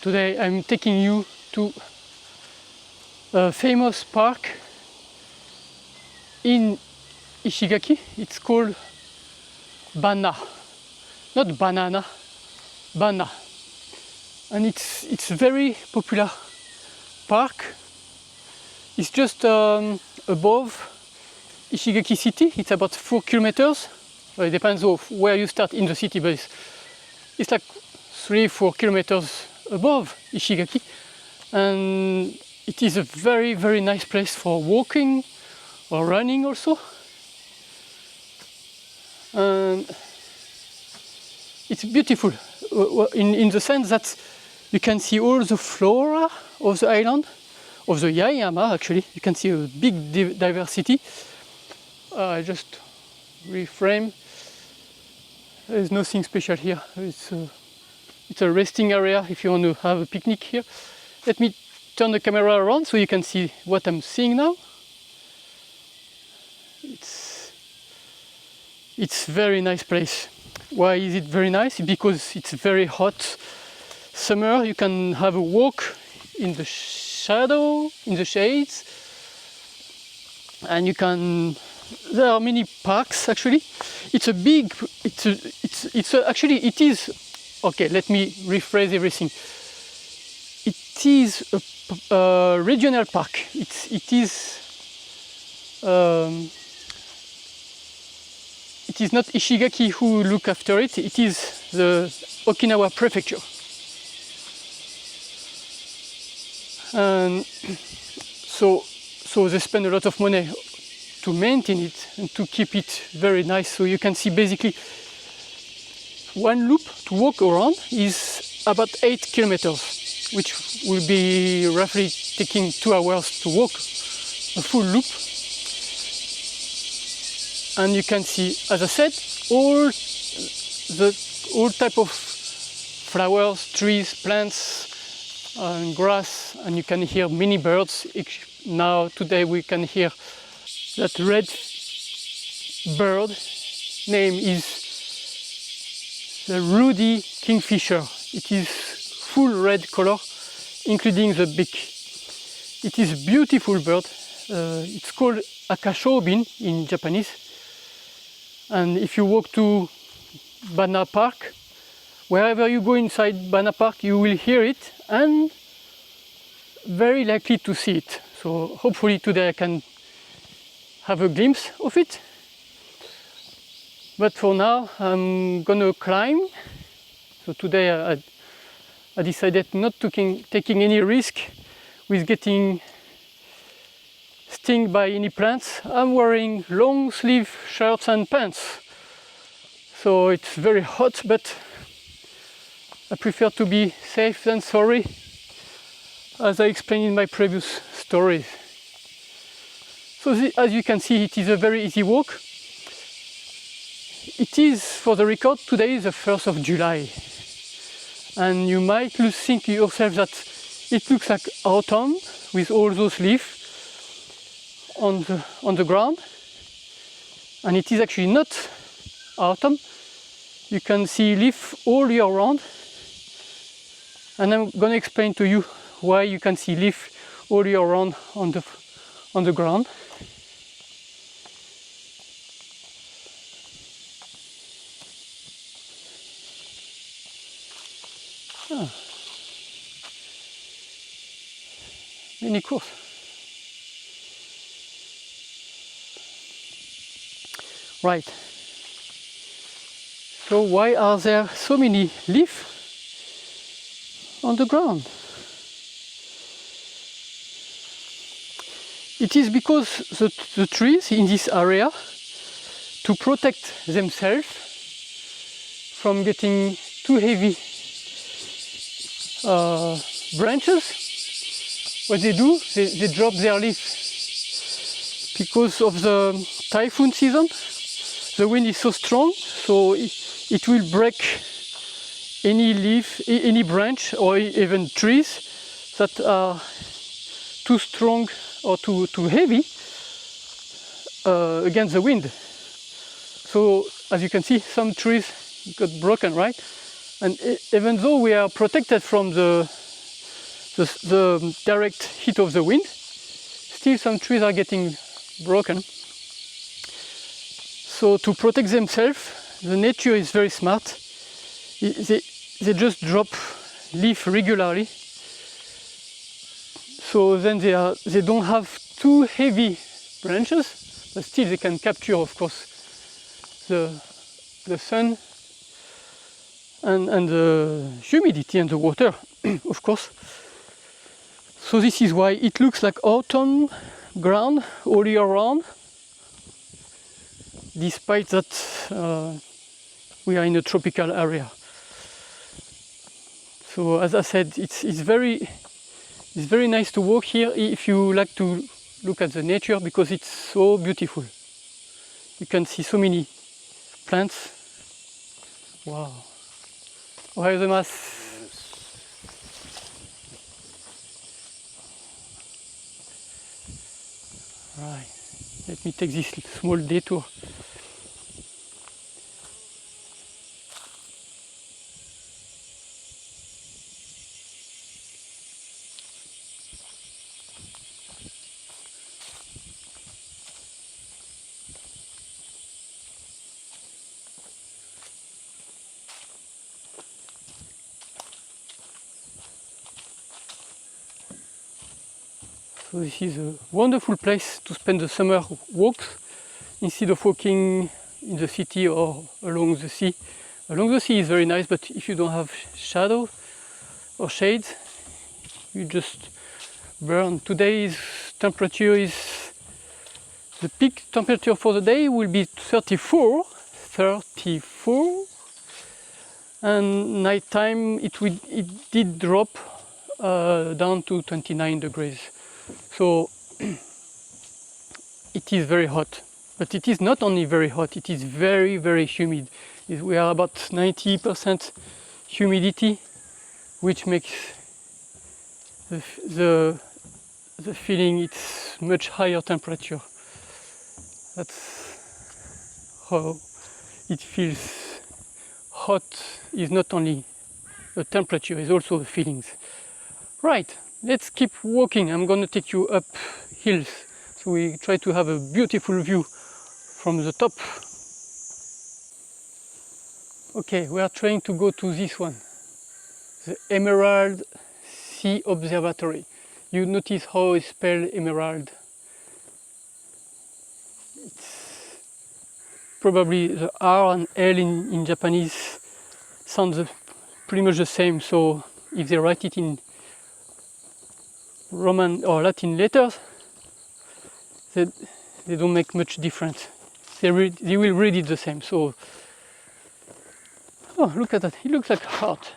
Today I'm taking you to a famous park in Ishigaki. It's called Banna, not banana, Banna, and it's a very popular park. It's just above Ishigaki city. It's about 4 kilometers. Well, it depends on where you start in the city, but it's like 3-4 kilometers above Ishigaki, and it is a very, very nice place for walking or running also. And it's beautiful in the sense that you can see all the flora of the island, of the Yaeyama actually. You can see a big diversity. I just reframe. There's nothing special here. It's a resting area if you want to have a picnic here. Let me turn the camera around so you can see what I'm seeing now. It's very nice place. Why is it very nice? Because it's very hot summer. You can have a walk in the shadow, in the shades, and you can. There are many parks actually. It's a big. Actually it is. Okay, let me rephrase everything. It is a regional park. It is not Ishigaki who look after it. It is the Okinawa prefecture. And so they spend a lot of money to maintain it and to keep it very nice. So you can see basically one loop to walk around is about 8 kilometers, which will be roughly taking 2 hours to walk a full loop. And you can see, as I said, all type of flowers, trees, plants, and grass, and you can hear many birds. Now today we can hear that red bird. Name is the ruddy kingfisher. It is full red color, including the beak. It is a beautiful bird. It's called akashobin in Japanese. And if you walk to Banna Park, wherever you go inside Banna Park, you will hear it and very likely to see it. So hopefully today I can have a glimpse of it. But for now, I'm gonna climb. So today I decided not taking any risk with getting stung by any plants. I'm wearing long sleeve shirts and pants. So it's very hot, but I prefer to be safe than sorry, as I explained in my previous stories. So as you can see, it is a very easy walk. It is, for the record, today is the 1st of July. And you might think yourself that it looks like autumn with all those leaves on the ground. And it is actually not autumn. You can see leaves all year round. And I'm going to explain to you why you can see leaves all year round on the ground. Many course. Right. So why are there so many leaves on the ground? It is because the trees in this area, to protect themselves from getting too heavy branches, what they do, they drop their leaves. Because of the typhoon season, the wind is so strong, so it will break any leaf, any branch, or even trees that are too strong or too heavy against the wind. So as you can see, some trees got broken, right? And even though we are protected from the the direct heat of the wind. Still some trees are getting broken. So to protect themselves, the nature is very smart. They just drop leaf regularly. So then they don't have too heavy branches, but still they can capture, of course, the sun and the humidity and the water, of course. So this is why it looks like autumn ground all year round, despite that we are in a tropical area. So as I said, it's very nice to walk here if you like to look at the nature, because it's so beautiful. You can see so many plants. Wow. Ohayou gozaimasu. Right, let me take this small detour. So this is a wonderful place to spend the summer walks instead of walking in the city or along the sea. Along the sea is very nice, but if you don't have shadow or shade, you just burn. Today's temperature is, the peak temperature for the day will be 34, and nighttime it did drop down to 29 degrees. So it is very hot, but it is not only very hot, it is very, very humid. We are about 90% humidity, which makes the feeling it's much higher temperature. That's how it feels. Hot is not only the temperature, it's also the feelings. Right. Let's keep walking. I'm going to take you up hills, so we try to have a beautiful view from the top. Okay, we are trying to go to this one, the Emerald Sea Observatory. You notice how it's spelled emerald. It's probably the R and L in Japanese sounds pretty much the same, so if they write it in Roman or Latin letters, they don't make much difference. They will read it the same. So, oh, look at that! It looks like a heart.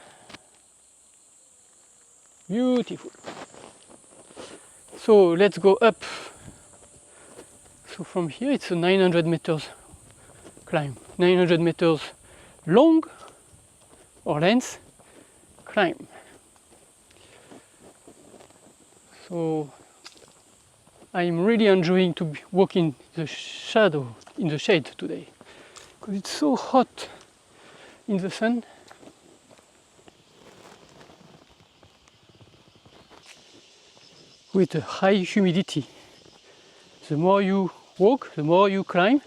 Beautiful. So let's go up. So from here it's a 900 meters climb. 900 meters long or length climb. So I'm really enjoying to walk in the shadow, in the shade today, because it's so hot in the sun. With a high humidity. The more you walk, the more you climb,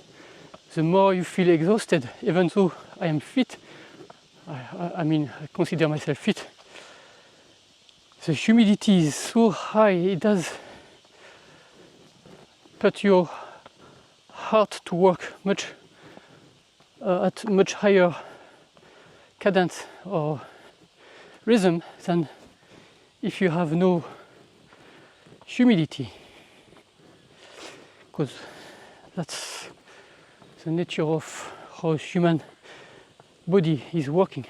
the more you feel exhausted. Even though I am fit, I mean, I consider myself fit. The humidity is so high, it does put your heart to work at much higher cadence or rhythm than if you have no humidity, because that's the nature of how human body is working.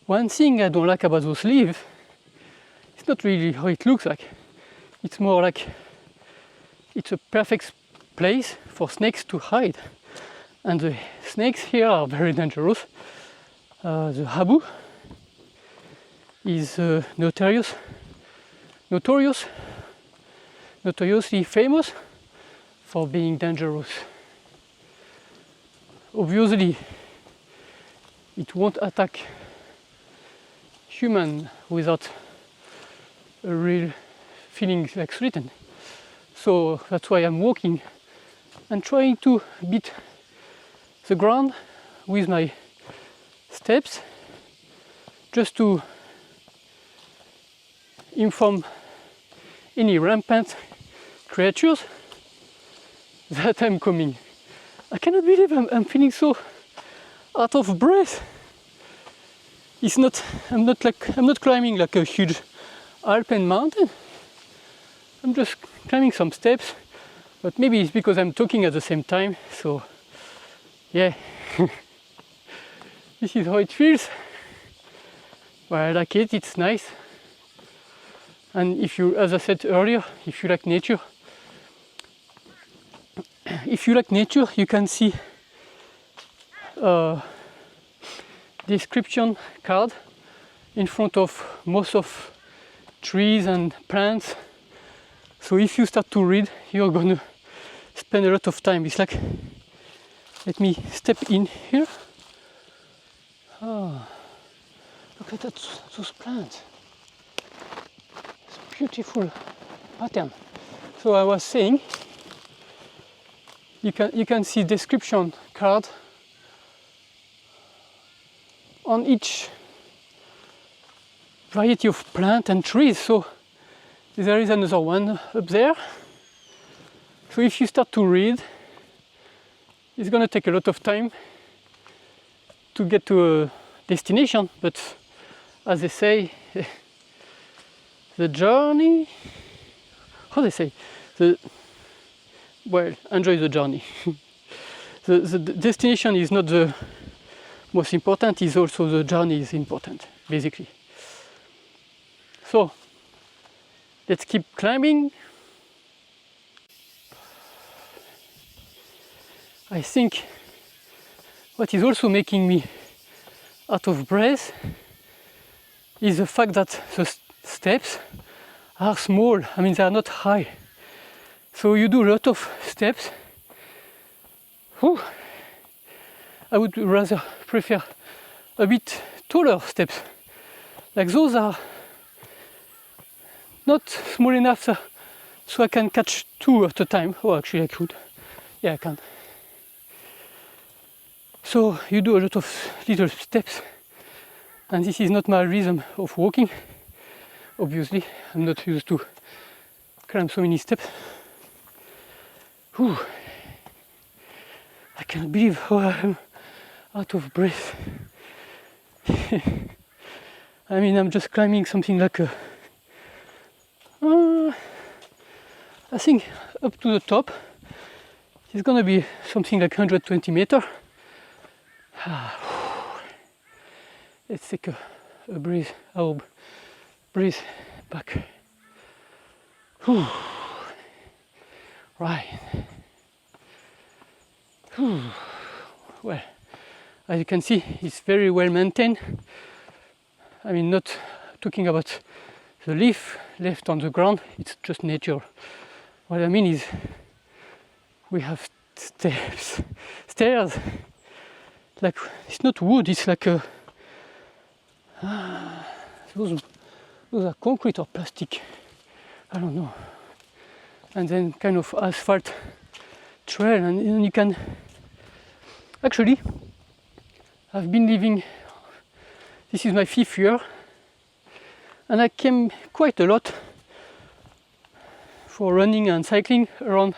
One thing I don't like about those leaves, it's not really how it looks like. It's more like it's a perfect place for snakes to hide. And the snakes here are very dangerous. The habu is notoriously famous for being dangerous. Obviously, it won't attack human without a real feeling like threatened. So that's why I'm walking and trying to beat the ground with my steps, just to inform any rampant creatures that I'm coming. I cannot believe I'm feeling so out of breath. I'm not climbing like a huge alpine mountain. I'm just climbing some steps, but maybe it's because I'm talking at the same time. So yeah, this is how it feels. Well, I like it, it's nice. And if you, as I said earlier, if you like nature, you can see a description card in front of most of trees and plants. So if you start to read, you're gonna spend a lot of time. It's like, let me step in here. Oh, look at that, those plants. It's a beautiful pattern. So I was saying, you can see description card on each variety of plant and trees. So there is another one up there. So if you start to read, it's going to take a lot of time to get to a destination, but as they say, the journey, how they say, well, enjoy the journey. The destination is not the most important, is also the journey is important, basically. So let's keep climbing. I think what is also making me out of breath is the fact that the steps are small. I mean, they are not high. So you do a lot of steps. Whew. I would rather prefer a bit taller steps. Like those are not small enough so I can catch two at a time. Oh, actually I could. Yeah, I can. So you do a lot of little steps, and this is not my rhythm of walking. Obviously, I'm not used to climb so many steps. Whew. I can't believe how I'm out of breath. I mean, I'm just climbing something like a, I think up to the top it's gonna be something like 120 meters. Let's take a breathe. I'll breathe back. Whew. Right. Whew. Well, as you can see, it's very well maintained. I mean, not talking about the leaf left on the ground, it's just nature. What I mean is, we have stairs. Like, it's not wood, it's like a, those are concrete or plastic, I don't know. And then kind of asphalt trail, and you can, actually, I've been living, this is my 5th year, and I came quite a lot for running and cycling around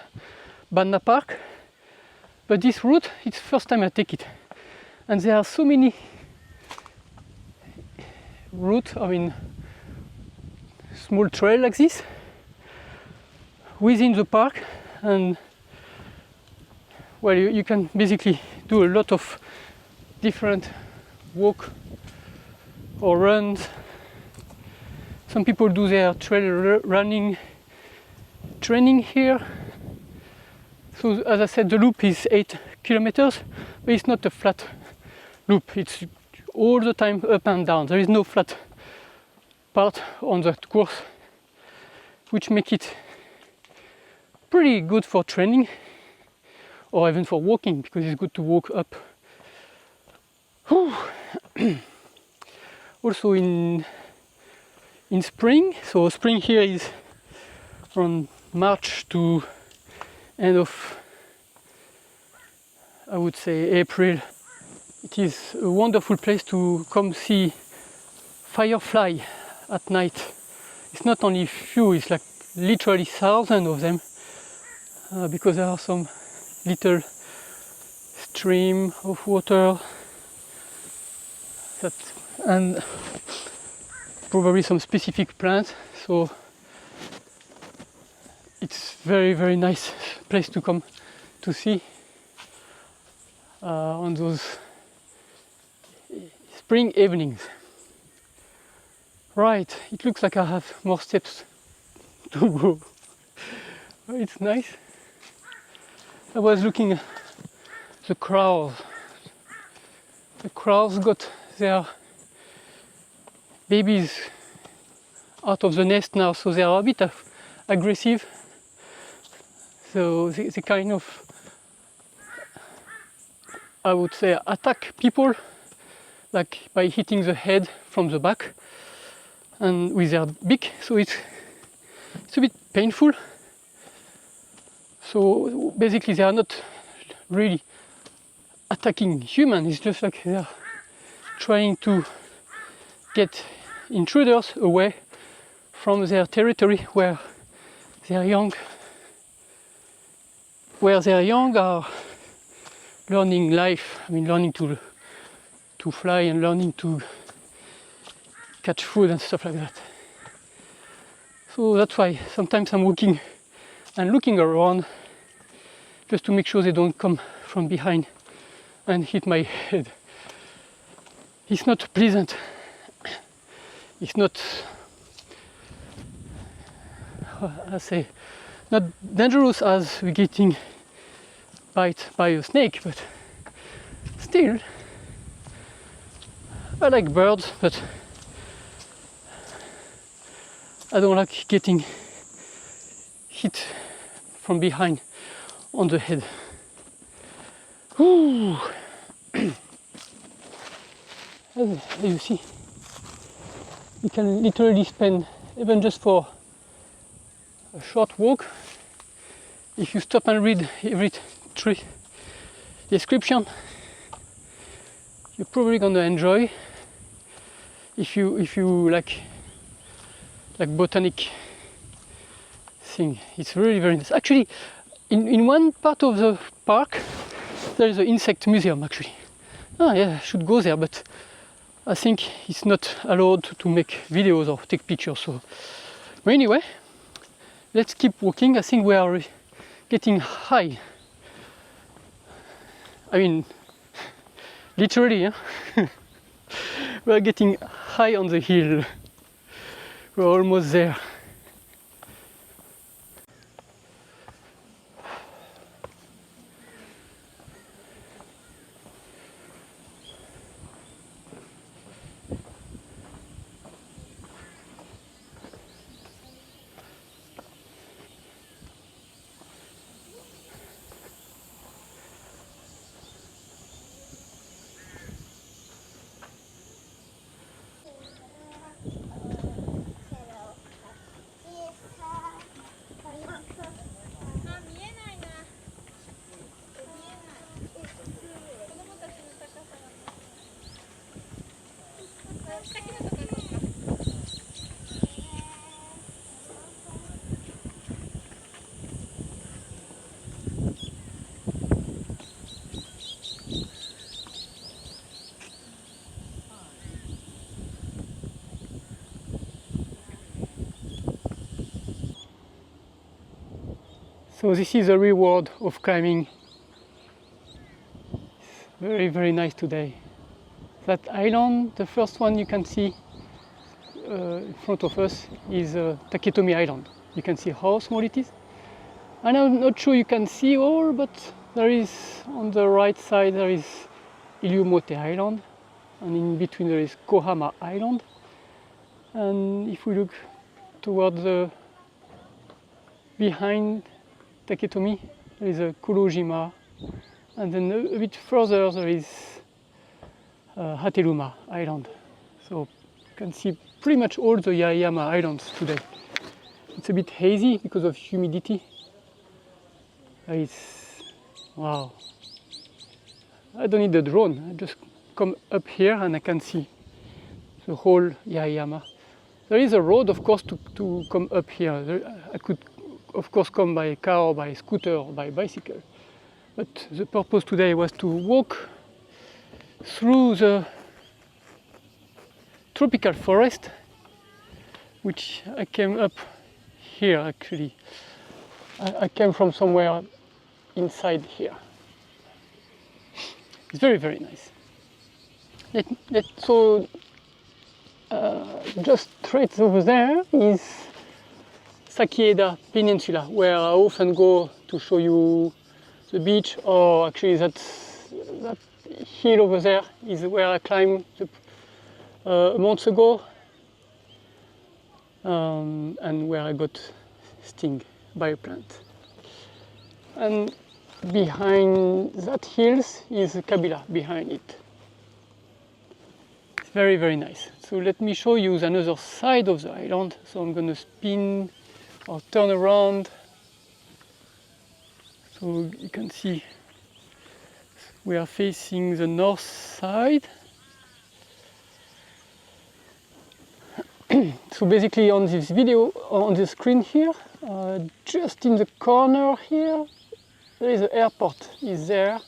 Banna Park, but this route, it's the first time I take it. And there are so many routes, I mean, small trail like this within the park, and well, you can basically do a lot of different walk or runs. Some people do their trail running training here. So as I said, the loop is 8 kilometers, but it's not a flat loop. It's all the time up and down. There is no flat part on that course, which makes it pretty good for training or even for walking, because it's good to walk up. also in spring. So spring here is from March to end of, I would say, April. It is a wonderful place to come see firefly at night. It's not only few, it's like literally thousands of them, because there are some little stream of water that, and probably some specific plants. So it's very nice place to come to see on those spring evenings. Right, it looks like I have more steps to go. It's nice. I was looking at the crows. The crows got their babies out of the nest now, so they are a bit aggressive. So they kind of, I would say, attack people, like by hitting the head from the back and with their beak. So it's a bit painful. So basically they are not really attacking humans, it's just like they are trying to get intruders away from their territory where their young are learning life. I mean, learning to fly and learning to catch food and stuff like that. So that's why sometimes I'm walking and looking around just to make sure they don't come from behind and hit my head. It's not pleasant. It's not, I say, not dangerous as we getting bite by a snake, but still, I like birds, but I don't like getting hit from behind on the head. Ooh. As you see, you can literally spend, even just for a short walk, if you stop and read every tree description, you're probably gonna enjoy. If you like botanic thing, it's really very nice. Actually, in one part of the park, there is an insect museum. Actually, yeah, I should go there, but I think it's not allowed to make videos or take pictures. So, but anyway, let's keep walking. I think we are getting high. I mean, literally, yeah? We are getting high on the hill. We're almost there. So this is the reward of climbing. It's very nice today. That island, the first one you can see in front of us, is Taketomi Island. You can see how small it is. And I'm not sure you can see all, but there is, on the right side, there is Iriomote Island, and in between there is Kohama Island. And if we look towards the behind Taketomi, there is a Kuroshima, and then a bit further there is Hateruma Island. So can see pretty much all the Yaeyama Islands today. It's a bit hazy because of humidity. Wow. I don't need a drone. I just come up here and I can see the whole Yaeyama. There is a road, of course, to come up here. I could, of course, come by car or by scooter or by bicycle. But the purpose today was to walk through the tropical forest, which I came up here actually. I came from somewhere inside here. It's very, very nice. Just straight over there is Sakieda Peninsula, where I often go to show you the beach, or actually that hill over there is where I climbed months ago, and where I got stung by a plant. And behind that hills is Kabila, behind it. It's very, very nice. So let me show you the other side of the island. So I'm going to spin or turn around. So you can see we are facing the north side. So basically on this video, on the screen here, just in the corner here, there is an airport is there.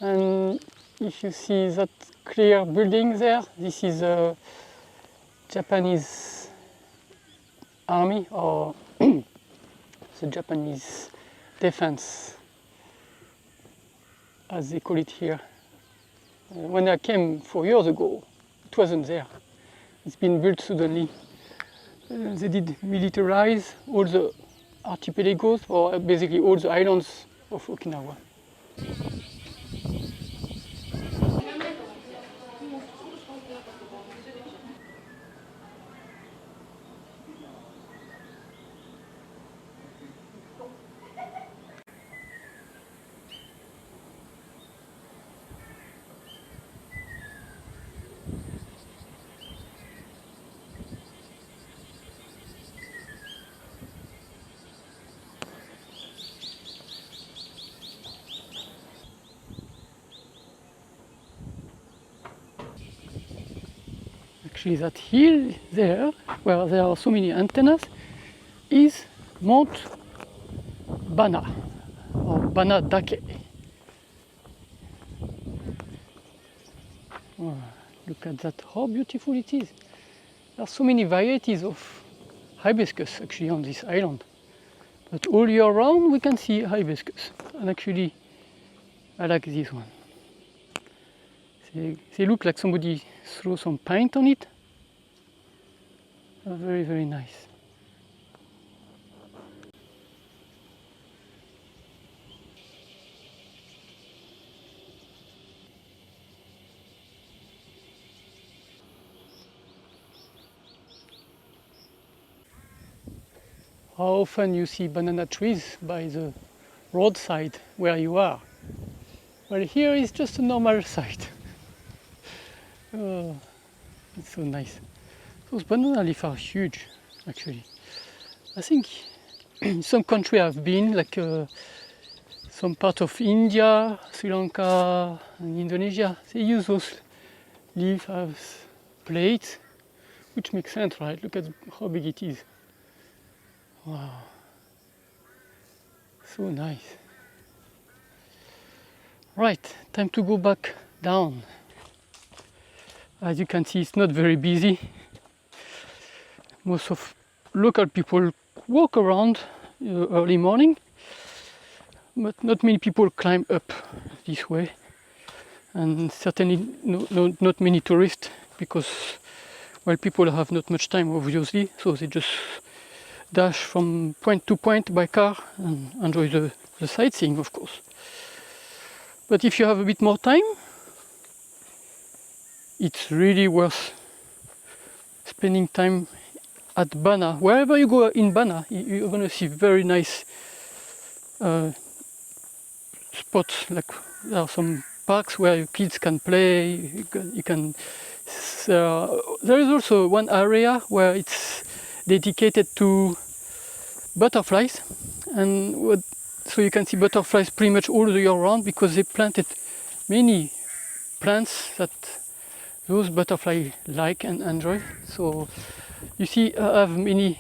And if you see that clear building there, this is a Japanese army, or the Japanese defense, as they call it here. When I came 4 years ago, it wasn't there. It's been built suddenly. They did militarize all the archipelagos, or basically all the islands of Okinawa. Actually, that hill there, where there are so many antennas, is Mount Banna, or Banna Dake. Oh, look at that, how beautiful it is. There are so many varieties of hibiscus actually on this island. But all year round we can see hibiscus. And actually, I like this one. They look like somebody threw some paint on it. Very, very nice. How often you see banana trees by the roadside where you are? Well, here is just a normal site. Oh, it's so nice. Those banana leaves are huge, actually. I think in some country I've been, like some part of India, Sri Lanka, and Indonesia, they use those leaves as plates, which makes sense, right? Look at how big it is. Wow, so nice. Right, time to go back down. As you can see, it's not very busy. Most of local people walk around early morning, but not many people climb up this way, and certainly not many tourists, because well, people have not much time obviously, so they just dash from point to point by car and enjoy the sightseeing, of course. But if you have a bit more time, it's really worth spending time at Banna. Wherever you go in Banna, you're going to see very nice spots. Like there are some parks where your kids can play. You can there is also one area where it's dedicated to butterflies, and so you can see butterflies pretty much all the year round because they planted many plants that those butterflies like and enjoy. So you see, I have many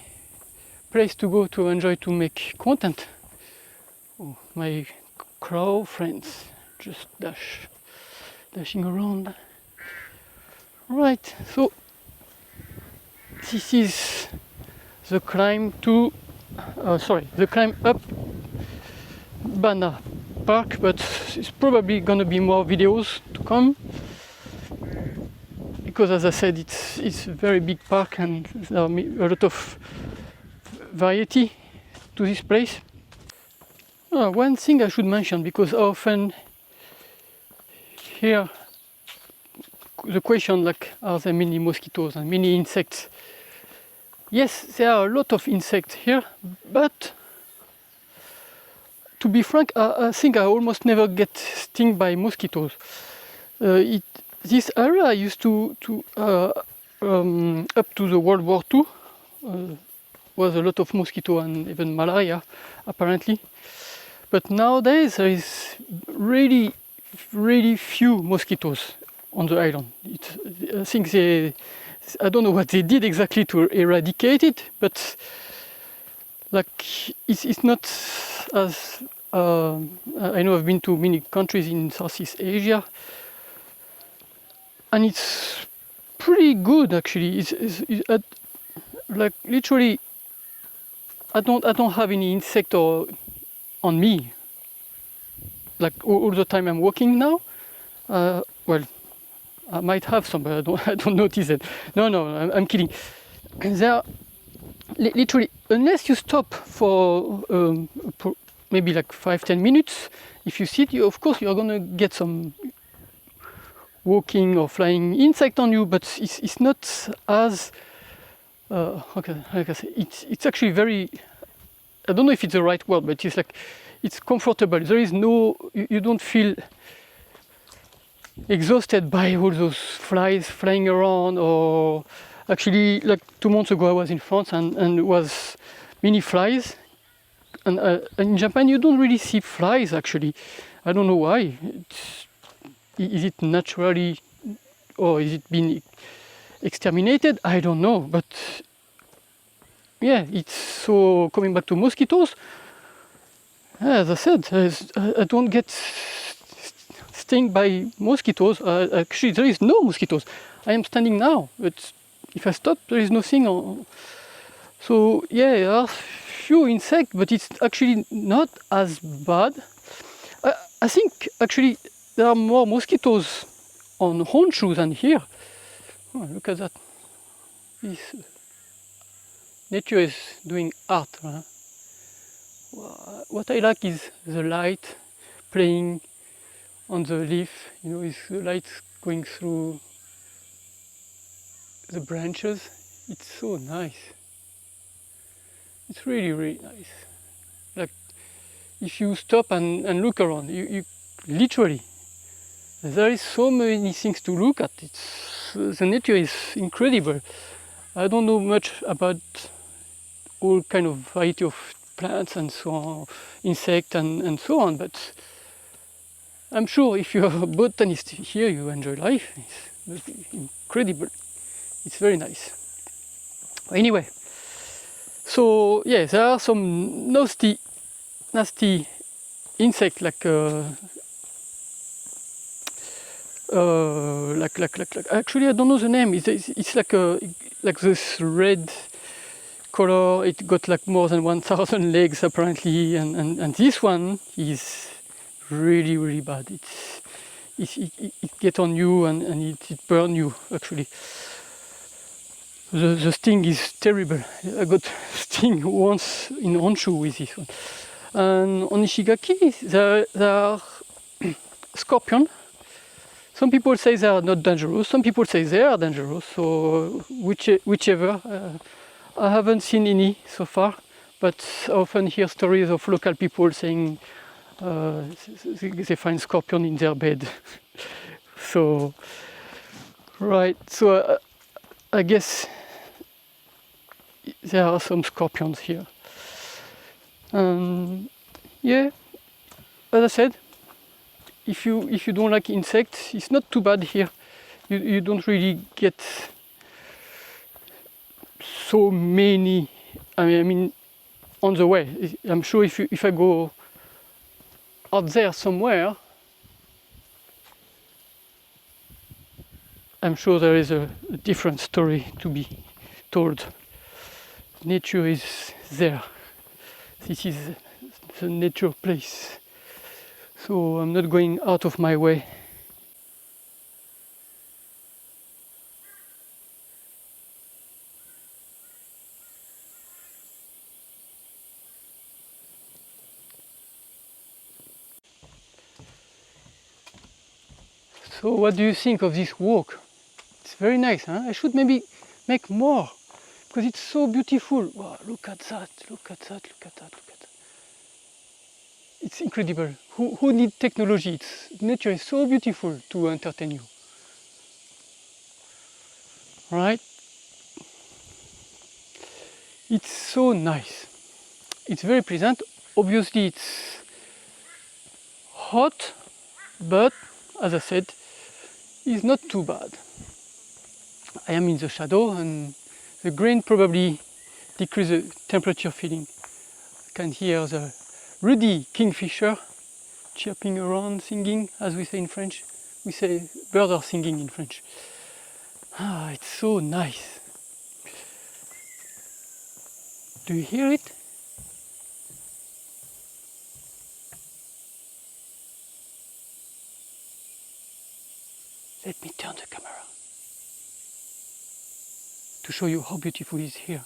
places to go to enjoy to make content. Oh, my crow friends just dashing around. Right, so this is the climb to, the climb up Banna Park, but it's probably gonna be more videos to come because, as I said, it's a very big park and there are a lot of variety to this place. One thing I should mention, because I often hear the question like, are there many mosquitoes and many insects? Yes, there are a lot of insects here, but to be frank, I think I almost never get stung by mosquitoes. This area used to up to the World War II was a lot of mosquito and even malaria apparently, but nowadays there is really few mosquitoes on the island. I think I don't know what they did exactly to eradicate it, but like it's not as I know I've been to many countries in Southeast Asia, and it's pretty good actually. It's like literally, I don't have any insect on me. Like all the time I'm walking now. Well, I might have some, but I don't notice it. No, I'm kidding. There, literally, unless you stop for maybe like 5-10 minutes, if you sit, of course you're gonna get some walking or flying insect on you, but it's not as okay, like I say, it's actually very, I don't know if it's the right word, but it's comfortable. There is no, you don't feel exhausted by all those flies flying around. Or actually, like 2 months ago I was in France and it was many flies, and in Japan you don't really see flies actually. I don't know why. Is it naturally, or is it been exterminated? I don't know, but yeah, it's so. Coming back to mosquitoes, as I said, I don't get stung by mosquitoes. Actually, there is no mosquitoes. I am standing now, but if I stop, there is nothing. So yeah, there are few insects, but it's actually not as bad. I think actually there are more mosquitoes on Honshu than here. Oh, look at that. This nature is doing art. Huh? What I like is the light playing on the leaf. You know, is the light going through the branches. It's so nice. It's really nice. Like if you stop and look around, you literally, there is so many things to look at. The nature is incredible. I don't know much about all kind of variety of plants and so on, insects and so on, but I'm sure if you're a botanist here, you enjoy life. It's incredible. It's very nice. Anyway, so yeah, there are some nasty insects like actually I don't know the name. It's like this red color. It got like more than 1,000 legs apparently, and this one is really bad. It gets on you and it burns you actually. The sting is terrible. I got sting once in Honshu with this one. And on Ishigaki there are scorpions. Some people say they are not dangerous, some people say they are dangerous, so whichever. I haven't seen any so far, but I often hear stories of local people saying they find scorpion in their bed. So Right, so I guess there are some scorpions here. Yeah, as I said, if you don't like insects, it's not too bad here. You don't really get so many. I mean, on the way. I'm sure if I go out there somewhere, I'm sure there is a different story to be told. Nature is there. This is the nature place. So I'm not going out of my way. So what do you think of this walk? It's very nice, huh? I should maybe make more because it's so beautiful. Wow, look at that, look at that, look at that, look at that. It's incredible. Who needs technology? Nature is so beautiful to entertain you. Right? It's so nice. It's very pleasant. Obviously it's hot, but as I said, it's not too bad. I am in the shadow and the grain probably decreases the temperature feeling. I can hear the ruddy kingfisher chirping around, singing, as we say in French. We say birds are singing in French. Ah, it's so nice. Do you hear it? Let me turn the camera to show you how beautiful it is here.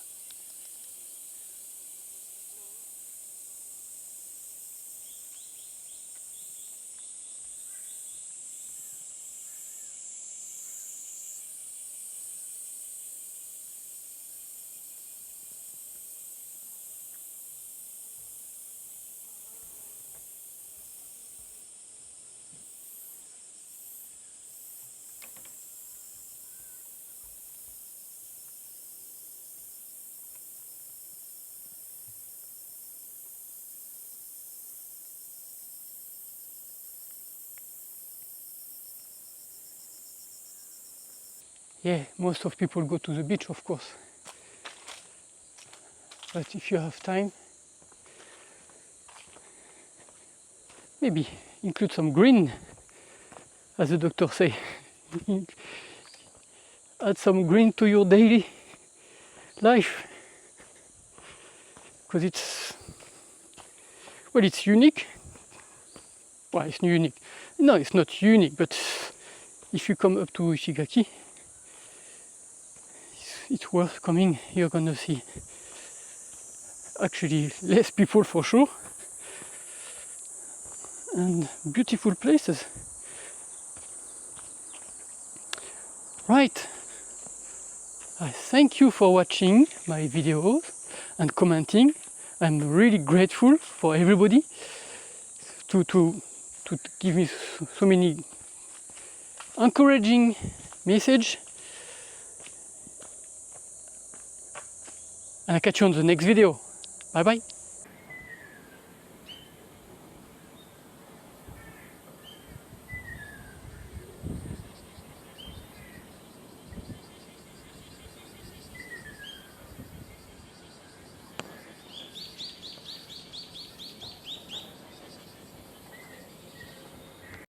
Yeah, most of people go to the beach, of course. But if you have time, maybe include some green, as the doctor say. Add some green to your daily life. Because it's unique. Well, it's unique. No, it's not unique, but if you come up to Ishigaki, it's worth coming. You're gonna see actually less people for sure, and beautiful places. Right. I thank you for watching my videos and commenting. I'm really grateful for everybody to give me so many encouraging messages. And I'll catch you on the next video. Bye bye.